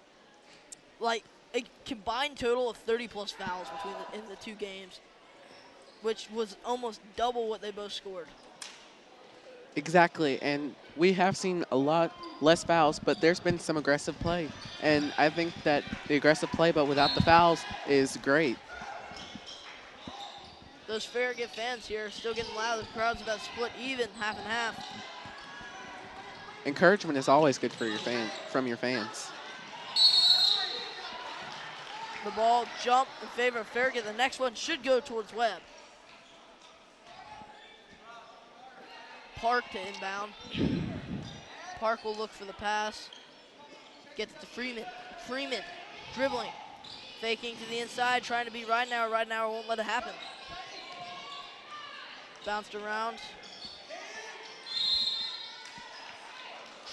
S1: Like a combined total of 30-plus fouls in the 2 games, which was almost double what they both scored.
S2: Exactly, and we have seen a lot less fouls, but there's been some aggressive play. And I think that the aggressive play, but without the fouls, is great.
S1: Those Farragut fans here are still getting loud. The crowd's about split even, half and half.
S2: Encouragement is always good for from your fans.
S1: The ball jumped in favor of Farragut. The next one should go towards Webb. Park to inbound. Park will look for the pass. Gets it to Freeman. Freeman dribbling. Faking to the inside, trying to beat Ridenauer. Ridenauer won't let it happen. Bounced around.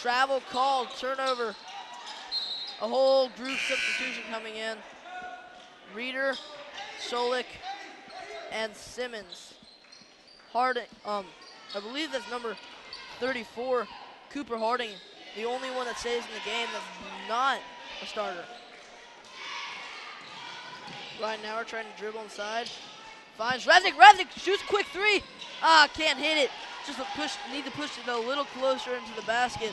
S1: Travel called, turnover. A whole group substitution coming in. Reeder, Solik, and Simmons. Harding, I believe that's number 34, Cooper Harding, the only one that stays in the game that's not a starter. Right now we're trying to dribble inside. Finds Raznick. Raznick shoots a quick 3. Can't hit it. Just a push. Need to push it a little closer into the basket.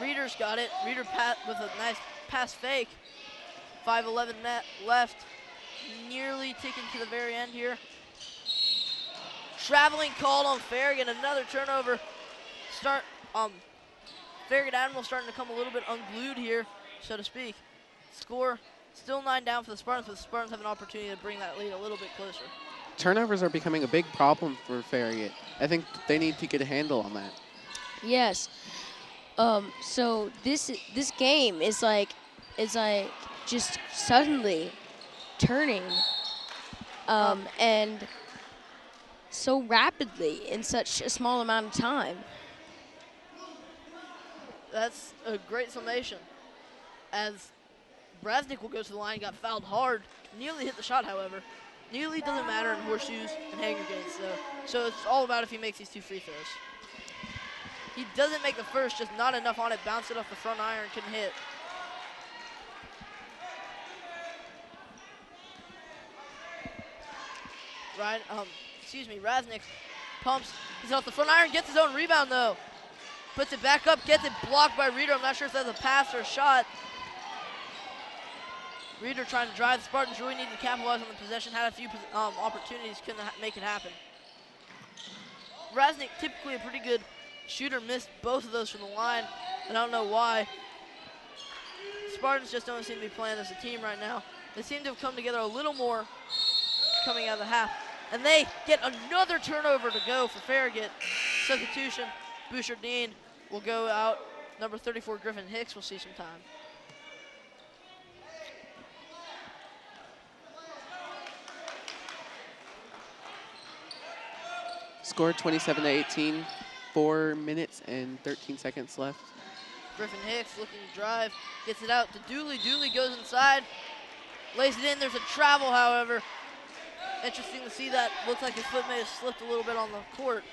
S1: Reeder's got it. Reeder with a nice pass fake. 5:11 net left. Nearly ticking to the very end here. Traveling called on Farragut. Another turnover. Farragut Admiral starting to come a little bit unglued here, so to speak. Score still 9 down for the Spartans, but the Spartans have an opportunity to bring that lead a little bit closer.
S2: Turnovers are becoming a big problem for Farragut. I think they need to get a handle on that.
S4: Yes. So this game is like just suddenly turning, and so rapidly in such a small amount of time.
S1: That's a great summation. As Brasnik will go to the line, got fouled hard, nearly hit the shot, however. Nearly doesn't matter in horseshoes and hanger gates, so it's all about if he makes these 2 free throws. He doesn't make the first, just not enough on it, bounced it off the front iron, couldn't hit. Raznik pumps, he's off the front iron, gets his own rebound though. Puts it back up, gets it blocked by Reeder. I'm not sure if that's a pass or a shot. Reeder trying to drive. The Spartans really needed to capitalize on the possession, had a few opportunities, couldn't make it happen. Raznik, typically a pretty good shooter, missed both of those from the line, and I don't know why. Spartans just don't seem to be playing as a team right now. They seem to have come together a little more coming out of the half. And they get another turnover to go for Farragut. Substitution, Bouchardine will go out. Number 34, Griffin Hicks will see some time.
S2: Score 27-18, 4 minutes and 13 seconds left.
S1: Griffin Hicks looking to drive, gets it out to Dooley. Dooley goes inside, lays it in. There's a travel, however. Interesting to see that. Looks like his foot may have slipped a little bit on the court.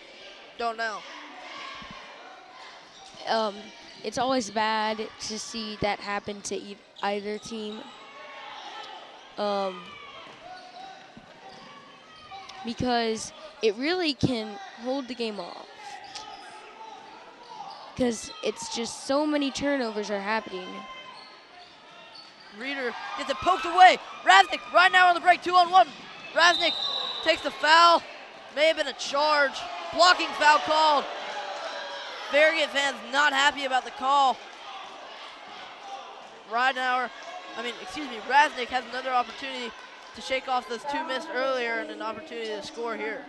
S1: Don't know.
S4: It's always bad to see that happen to either team. Because it really can hold the game off. Because it's just so many turnovers are happening.
S1: Reeder gets it poked away. Raznik right now on the break, 2-on-1. Raznik takes the foul. May have been a charge. Blocking foul called. Farragut fans not happy about the call. Raznik has another opportunity to shake off those 2 missed earlier and an opportunity to score here.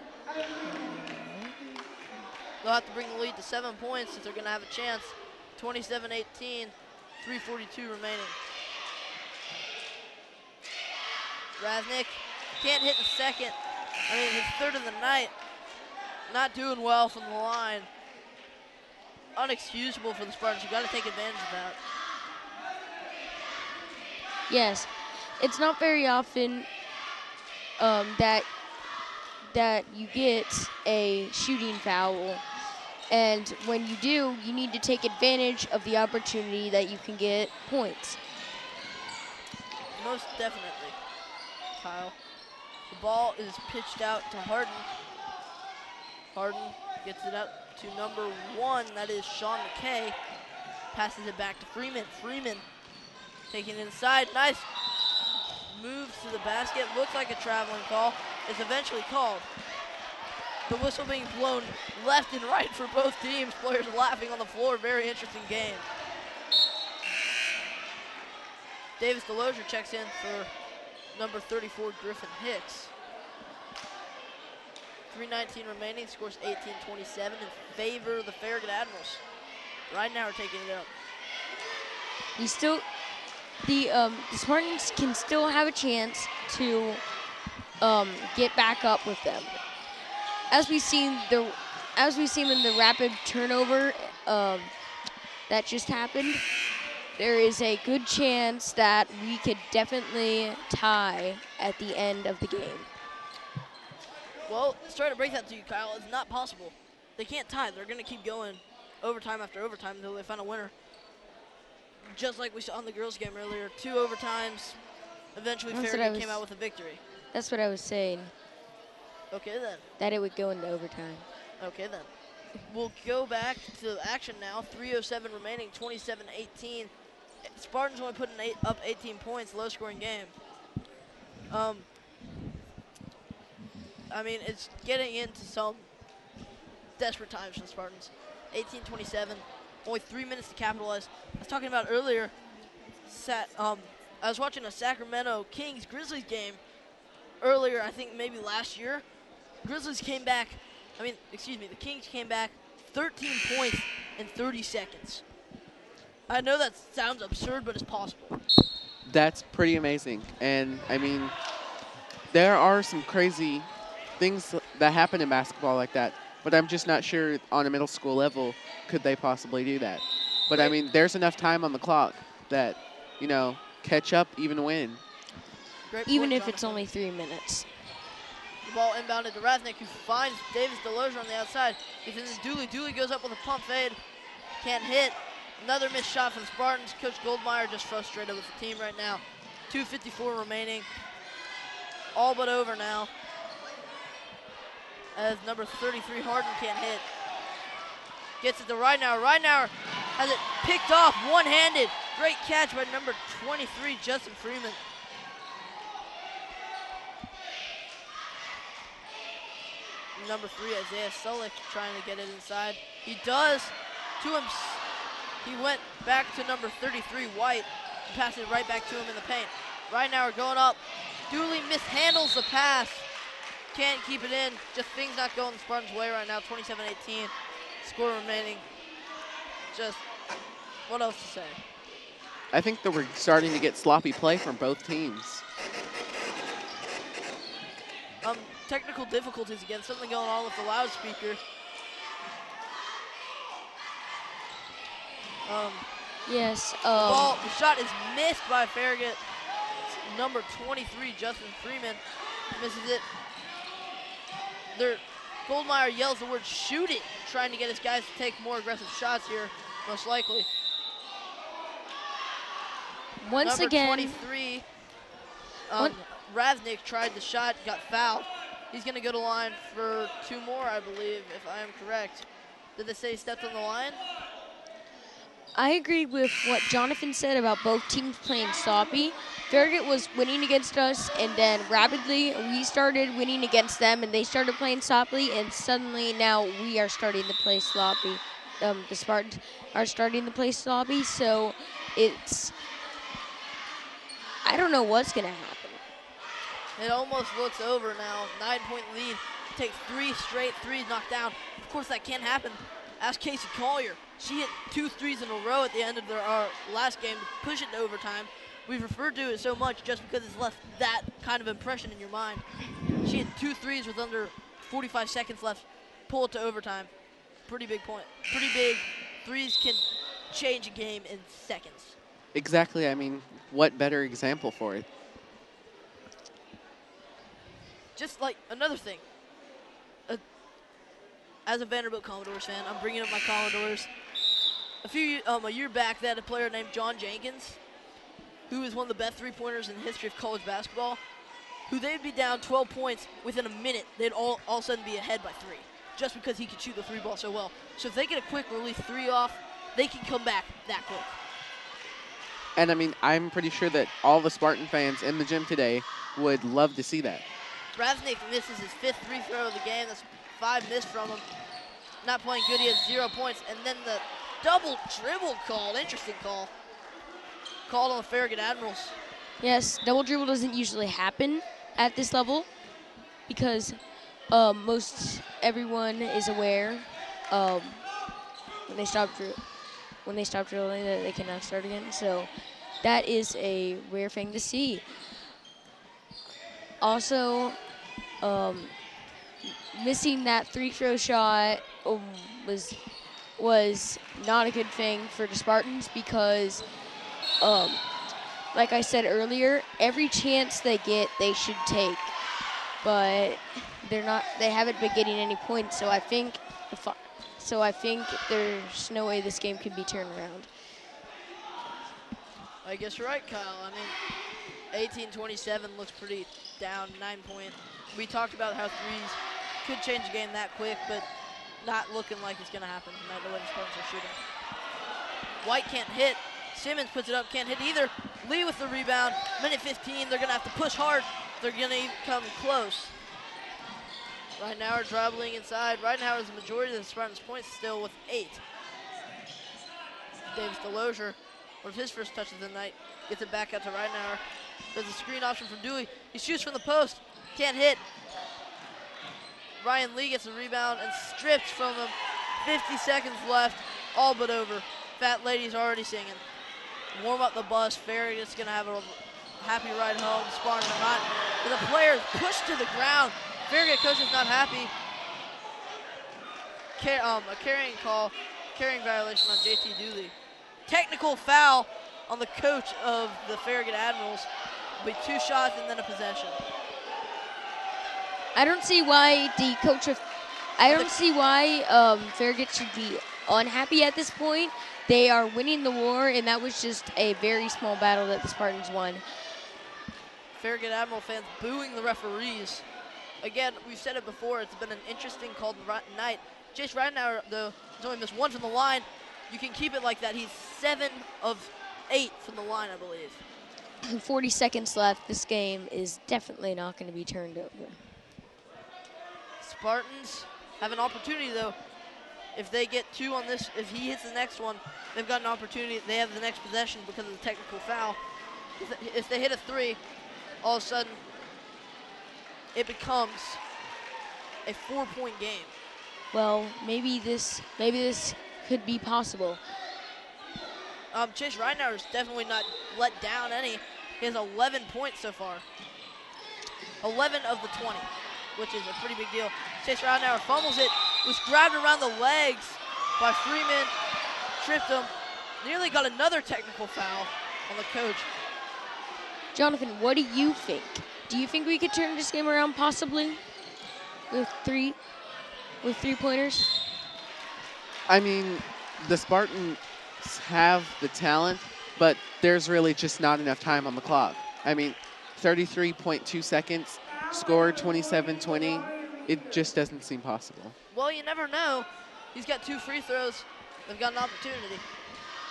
S1: They'll have to bring the lead to 7 points if they're going to have a chance. 27-18, 3:42 remaining. Raznik can't hit the second. His third of the night. Not doing well from the line. Unexcusable for the Spartans. You've got to take advantage of that.
S4: Yes, it's not very often that you get a shooting foul, and when you do, you need to take advantage of the opportunity that you can get points.
S1: Most definitely, Kyle. The ball is pitched out to Harden. Harden gets it out to number 1, that is Sean McKay. Passes it back to Freeman. Freeman taking it inside, nice. Moves to the basket, looks like a traveling call. It's eventually called. The whistle being blown left and right for both teams. Players laughing on the floor, very interesting game. Davis Delosier checks in for number 34, Griffin Hicks. 3:19 remaining, scores 18-27 in favor of the Farragut Admirals. Right now we're taking it up.
S4: The Spartans can still have a chance to get back up with them. As we've seen in the rapid turnover that just happened, there is a good chance that we could definitely tie at the end of the game.
S1: Well, let's try to break that to you, Kyle. It's not possible. They can't tie. They're going to keep going overtime after overtime until they find a winner. Just like we saw in the girls' game earlier, 2 overtimes. Eventually, Farragut came out with a victory.
S4: That's what I was saying.
S1: Okay, then.
S4: That it would go into overtime.
S1: Okay, then. We'll go back to action now. 3:07 remaining, 27-18. Spartans only putting up 18 points, low-scoring game. It's getting into some desperate times for the Spartans. 18-27, Only 3 minutes to capitalize. I was talking about earlier, I was watching a Sacramento Kings Grizzlies game earlier, I think maybe last year. The Kings came back 13 points in 30 seconds. I know that sounds absurd, but it's possible.
S2: That's pretty amazing. And, I mean, there are some crazy things that happen in basketball like that, but I'm just not sure on a middle school level could they possibly do that. But, I mean, there's enough time on the clock that, you know, catch up, even win.
S4: Even if it's only 3 minutes.
S1: The ball inbounded to Raznick, who finds Davis Delozer on the outside. He's in the Dooley. Dooley goes up with a pump fade. Can't hit. Another missed shot for the Spartans. Coach Goldmeyer just frustrated with the team right now. 2:54 remaining. All but over now. As number 33, Harden, can't hit. Gets it to Ridenauer. Ridenauer has it picked off one-handed. Great catch by number 23, Justin Freeman. Number 3, Isaiah Sulick, trying to get it inside. He does. To him. He went back to number 33, White, and passed it right back to him in the paint. Ridenauer going up. Dooley mishandles the pass. Can't keep it in. Just things not going the Spartans' way right now. 27-18. Score remaining. Just, what else to say?
S2: I think that we're starting to get sloppy play from both teams.
S1: Technical difficulties again. Something going on with the loudspeaker.
S4: Yes.
S1: The shot is missed by Farragut. Number 23, Justin Freeman, misses it. Goldmeyer yells the word "shoot it," trying to get his guys to take more aggressive shots here, most likely.
S4: Once
S1: Number
S4: again,
S1: 23, Raznick tried the shot, got fouled. He's going to go to line for 2 more, I believe, if I am correct. Did they say he stepped on the line?
S4: I agree with what Jonathan said about both teams playing sloppy. Farragut was winning against us, and then rapidly we started winning against them, and they started playing sloppy, and suddenly now we are starting to play sloppy. The Spartans are starting to play sloppy, so I don't know what's going to happen.
S1: It almost looks over now. 9-point lead. Takes 3 straight threes knocked down. Of course, that can't happen. Ask Casey Collier. She hit 2 threes in a row at the end of our last game to push it to overtime. We've referred to it so much just because it's left that kind of impression in your mind. She hit 2 threes with under 45 seconds left. Pull it to overtime. Pretty big point. Pretty big. Threes can change a game in seconds.
S2: Exactly. I mean, what better example for it?
S1: Just like another thing. As a Vanderbilt Commodores fan, I'm bringing up my Commodores. A year back, they had a player named John Jenkins, who is one of the best three-pointers in the history of college basketball, who they'd be down 12 points within a minute. They'd all of a sudden be ahead by 3, just because he could shoot the 3-ball so well. So if they get a quick release 3 off, they can come back that quick.
S2: And, I mean, I'm pretty sure that all the Spartan fans in the gym today would love to see that.
S1: Raznick misses his 5th free throw of the game. That's 5 missed from him. Not playing good. He has 0 points. And then the double dribble call. Interesting call. Called on the Farragut Admirals.
S4: Yes, double dribble doesn't usually happen at this level because most everyone is aware when they stop dribbling that they cannot start again. So that is a rare thing to see. Also, missing that 3-throw shot was not a good thing for the Spartans because, like I said earlier, every chance they get, they should take. But they haven't been getting any points, so I think there's no way this game can be turned around.
S1: I guess you're right, Kyle. I mean, 18-27 looks pretty down, 9 point. We talked about how threes could change the game that quick, but not looking like it's going to happen. Not the way the Spartans are shooting. White can't hit. Simmons puts it up, can't hit either. Lee with the rebound. Minute 15, they're going to have to push hard. They're going to come close. Ridenauer dribbling inside. Ridenauer is the majority of the Spartans' points still with 8. Davis Delosier, one of his first touches of the night, gets it back out to Ridenauer. There's a screen option from Dewey. He shoots from the post, can't hit. Ryan Lee gets the rebound and stripped from him. 50 seconds left, all but over. Fat Lady's already singing. Warm up the bus. Farragut's going to have a happy ride home. Spartans are not. And the players pushed to the ground. Farragut coach is not happy. A carrying violation on JT Dooley. Technical foul on the coach of the Farragut Admirals. Will be 2 shots and then a possession.
S4: I don't see why Farragut should be unhappy at this point. They are winning the war, and that was just a very small battle that the Spartans won.
S1: Farragut Admiral fans booing the referees. Again, we've said it before, it's been an interesting called night. Chase Ridenauer, though, has only missed 1 from the line. You can keep it like that. He's 7 of 8 from the line, I believe.
S4: 40 seconds left. This game is definitely not going to be turned over.
S1: Spartans have an opportunity, though. If they get 2 on this, if he hits the next one, they've got an opportunity. They have the next possession because of the technical foul. If they hit a 3, all of a sudden, it becomes a 4-point game.
S4: Well, maybe this could be possible.
S1: Chase Ridenauer is definitely not let down any. He has 11 points so far. 11 of the 20, which is a pretty big deal. Chase Ridenauer fumbles it, was grabbed around the legs by Freeman, tripped him, nearly got another technical foul on the coach.
S4: Jonathan, what do you think? Do you think we could turn this game around possibly with 3-pointers?
S2: I mean, the Spartans have the talent, but there's really just not enough time on the clock. I mean, 33.2 seconds, scored 27-20. It just doesn't seem possible.
S1: Well, you never know. He's got 2 free throws. They've got an opportunity.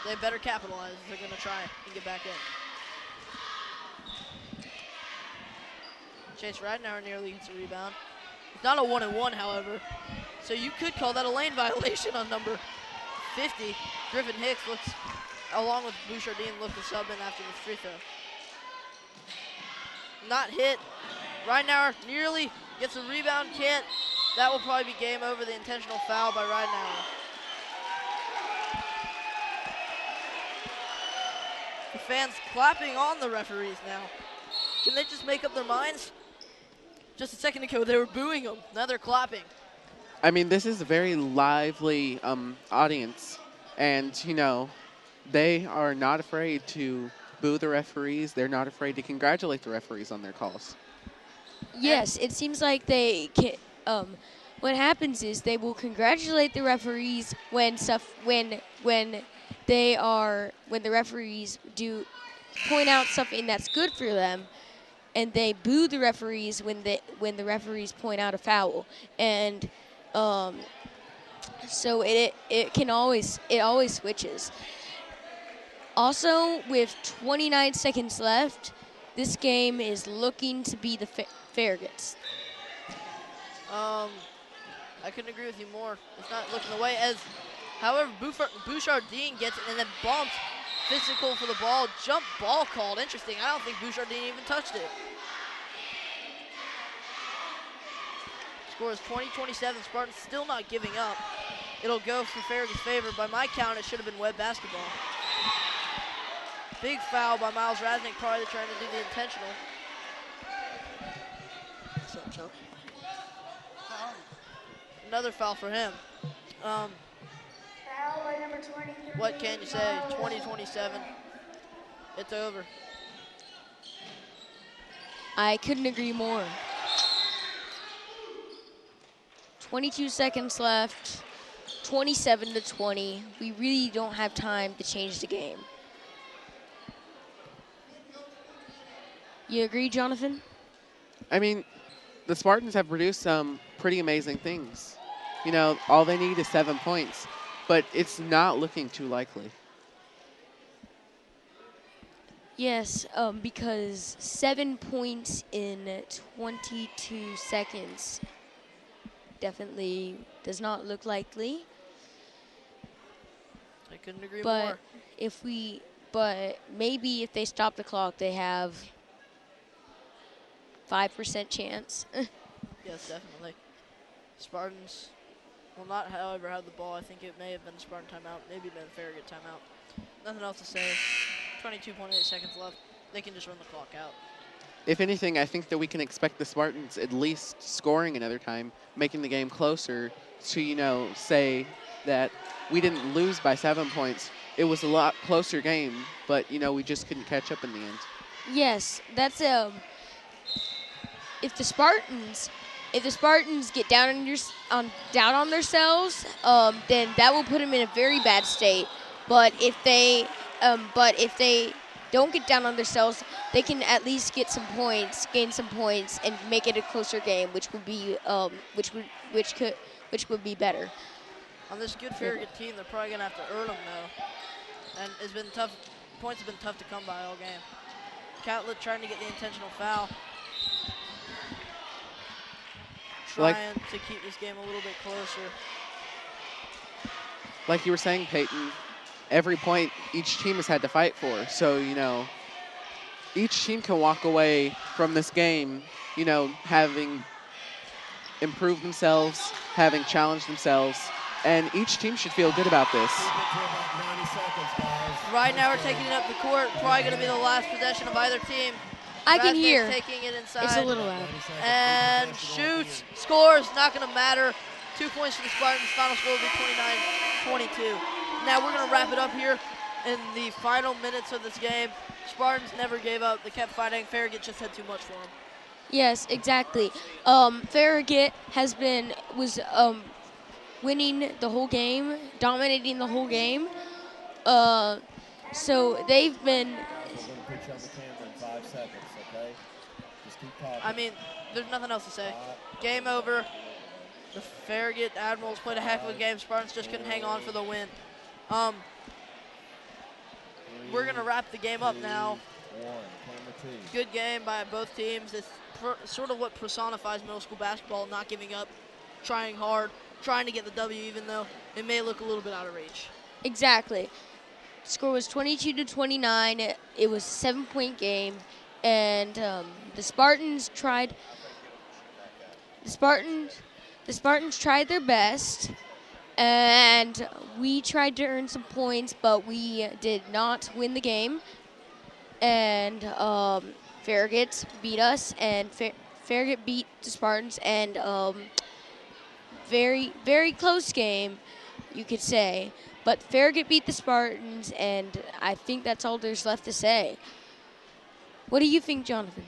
S1: They better capitalize if they're going to try and get back in. Chase Ridenauer nearly gets a rebound. It's not a 1-and-1, however. So you could call that a lane violation on number 50. Griffin Hicks looks, along with Bouchardine, looked to sub in after the free throw. Not hit. Ridenauer nearly gets a rebound, can't. That will probably be game over. The intentional foul by Ridenauer. The fans clapping on the referees now. Can they just make up their minds? Just a second ago, they were booing them. Now they're clapping.
S2: I mean, this is a very lively audience, and, you know, they are not afraid to boo the referees. They're not afraid to congratulate the referees on their calls.
S4: Yes, it seems like they can. What happens is they will congratulate the referees when the referees do point out something that's good for them, and they boo the referees when the referees point out a foul. And so it always switches. Also, with 29 seconds left, this game is looking to be the Farraguts.
S1: I couldn't agree with you more. It's not looking the way. However, Bouchardine gets it and then bumps. Physical for the ball. Jump ball called. Interesting. I don't think Bouchardine even touched it. Score is 20-27. Spartans still not giving up. It'll go for Farragut's favor. By my count, it should have been Webb basketball. Big foul by Miles Rasnick, probably trying to do the intentional. What's up, Chuck? Another foul for him. What can you say? 20-27. It's over.
S4: I couldn't agree more. 22 seconds left. 27-20. We really don't have time to change the game. You agree, Jonathan?
S2: I mean, the Spartans have produced some pretty amazing things. You know, all they need is 7 points, but it's not looking too likely.
S4: Yes, because 7 points in 22 seconds definitely does not look likely.
S1: I couldn't agree
S4: But
S1: more.
S4: but maybe if they stop the clock, they have 5% chance.
S1: Yes, definitely. Spartans will not, however, have the ball. I think it may have been a Spartan timeout, maybe been a Farragut timeout. Nothing else to say. 22.8 seconds left. They can just run the clock out.
S2: If anything, I think that we can expect the Spartans at least scoring another time, making the game closer to, say that we didn't lose by 7 points. It was a lot closer game, but, we just couldn't catch up in the end.
S4: Yes, that's if the Spartans get down on themselves, then that will put them in a very bad state. But if they don't get down on themselves, they can at least gain some points, and make it a closer game, which would be which would be better.
S1: On this good Farragut team, they're probably gonna have to earn them though, and it's been tough. Points have been tough to come by all game. Catlett trying to get the intentional foul. Trying to keep this game a little bit closer.
S2: Like you were saying, Peyton, every point each team has had to fight for. So, each team can walk away from this game, having improved themselves, having challenged themselves, and each team should feel good about this.
S1: Right now we're taking it up the court. Probably going to be the last possession of either team.
S4: I can hear.
S1: Taking it inside.
S4: It's a little loud.
S1: And shoots, scores, not going to matter. 2 points for the Spartans. Final score will be 29-22. Now we're going to wrap it up here in the final minutes of this game. Spartans never gave up. They kept fighting. Farragut just had too much for them.
S4: Yes, exactly. Farragut was winning the whole game, dominating the whole game. So they've been.
S1: I mean, there's nothing else to say. Game over. The Farragut Admirals played a heck of a game. Spartans just couldn't hang on for the win. We're going to wrap the game up now. Good game by both teams. It's sort of what personifies middle school basketball, not giving up, trying hard, trying to get the W even though it may look a little bit out of reach.
S4: Exactly. The score was 22-29. It was a 7-point game. And the Spartans tried their best, and we tried to earn some points, but we did not win the game. And Farragut beat us, and Farragut beat the Spartans, and very, very close game, you could say. But Farragut beat the Spartans, and I think that's all there's left to say. What do you think, Jonathan?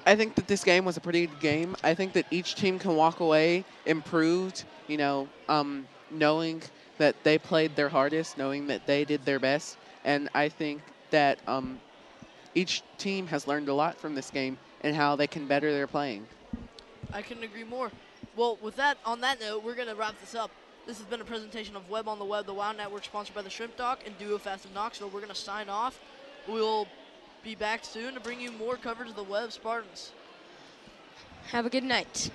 S2: I think that this game was a pretty good game. I think that each team can walk away improved, knowing that they played their hardest, knowing that they did their best. And I think that each team has learned a lot from this game and how they can better their playing.
S1: I couldn't agree more. Well, on that note, we're going to wrap this up. This has been a presentation of Webb on the Web, the WOW Network, sponsored by the Shrimp Dock and Duo Fast of Knoxville. We're going to sign off. We'll be back soon to bring you more coverage of the Webb Spartans.
S4: Have a good night.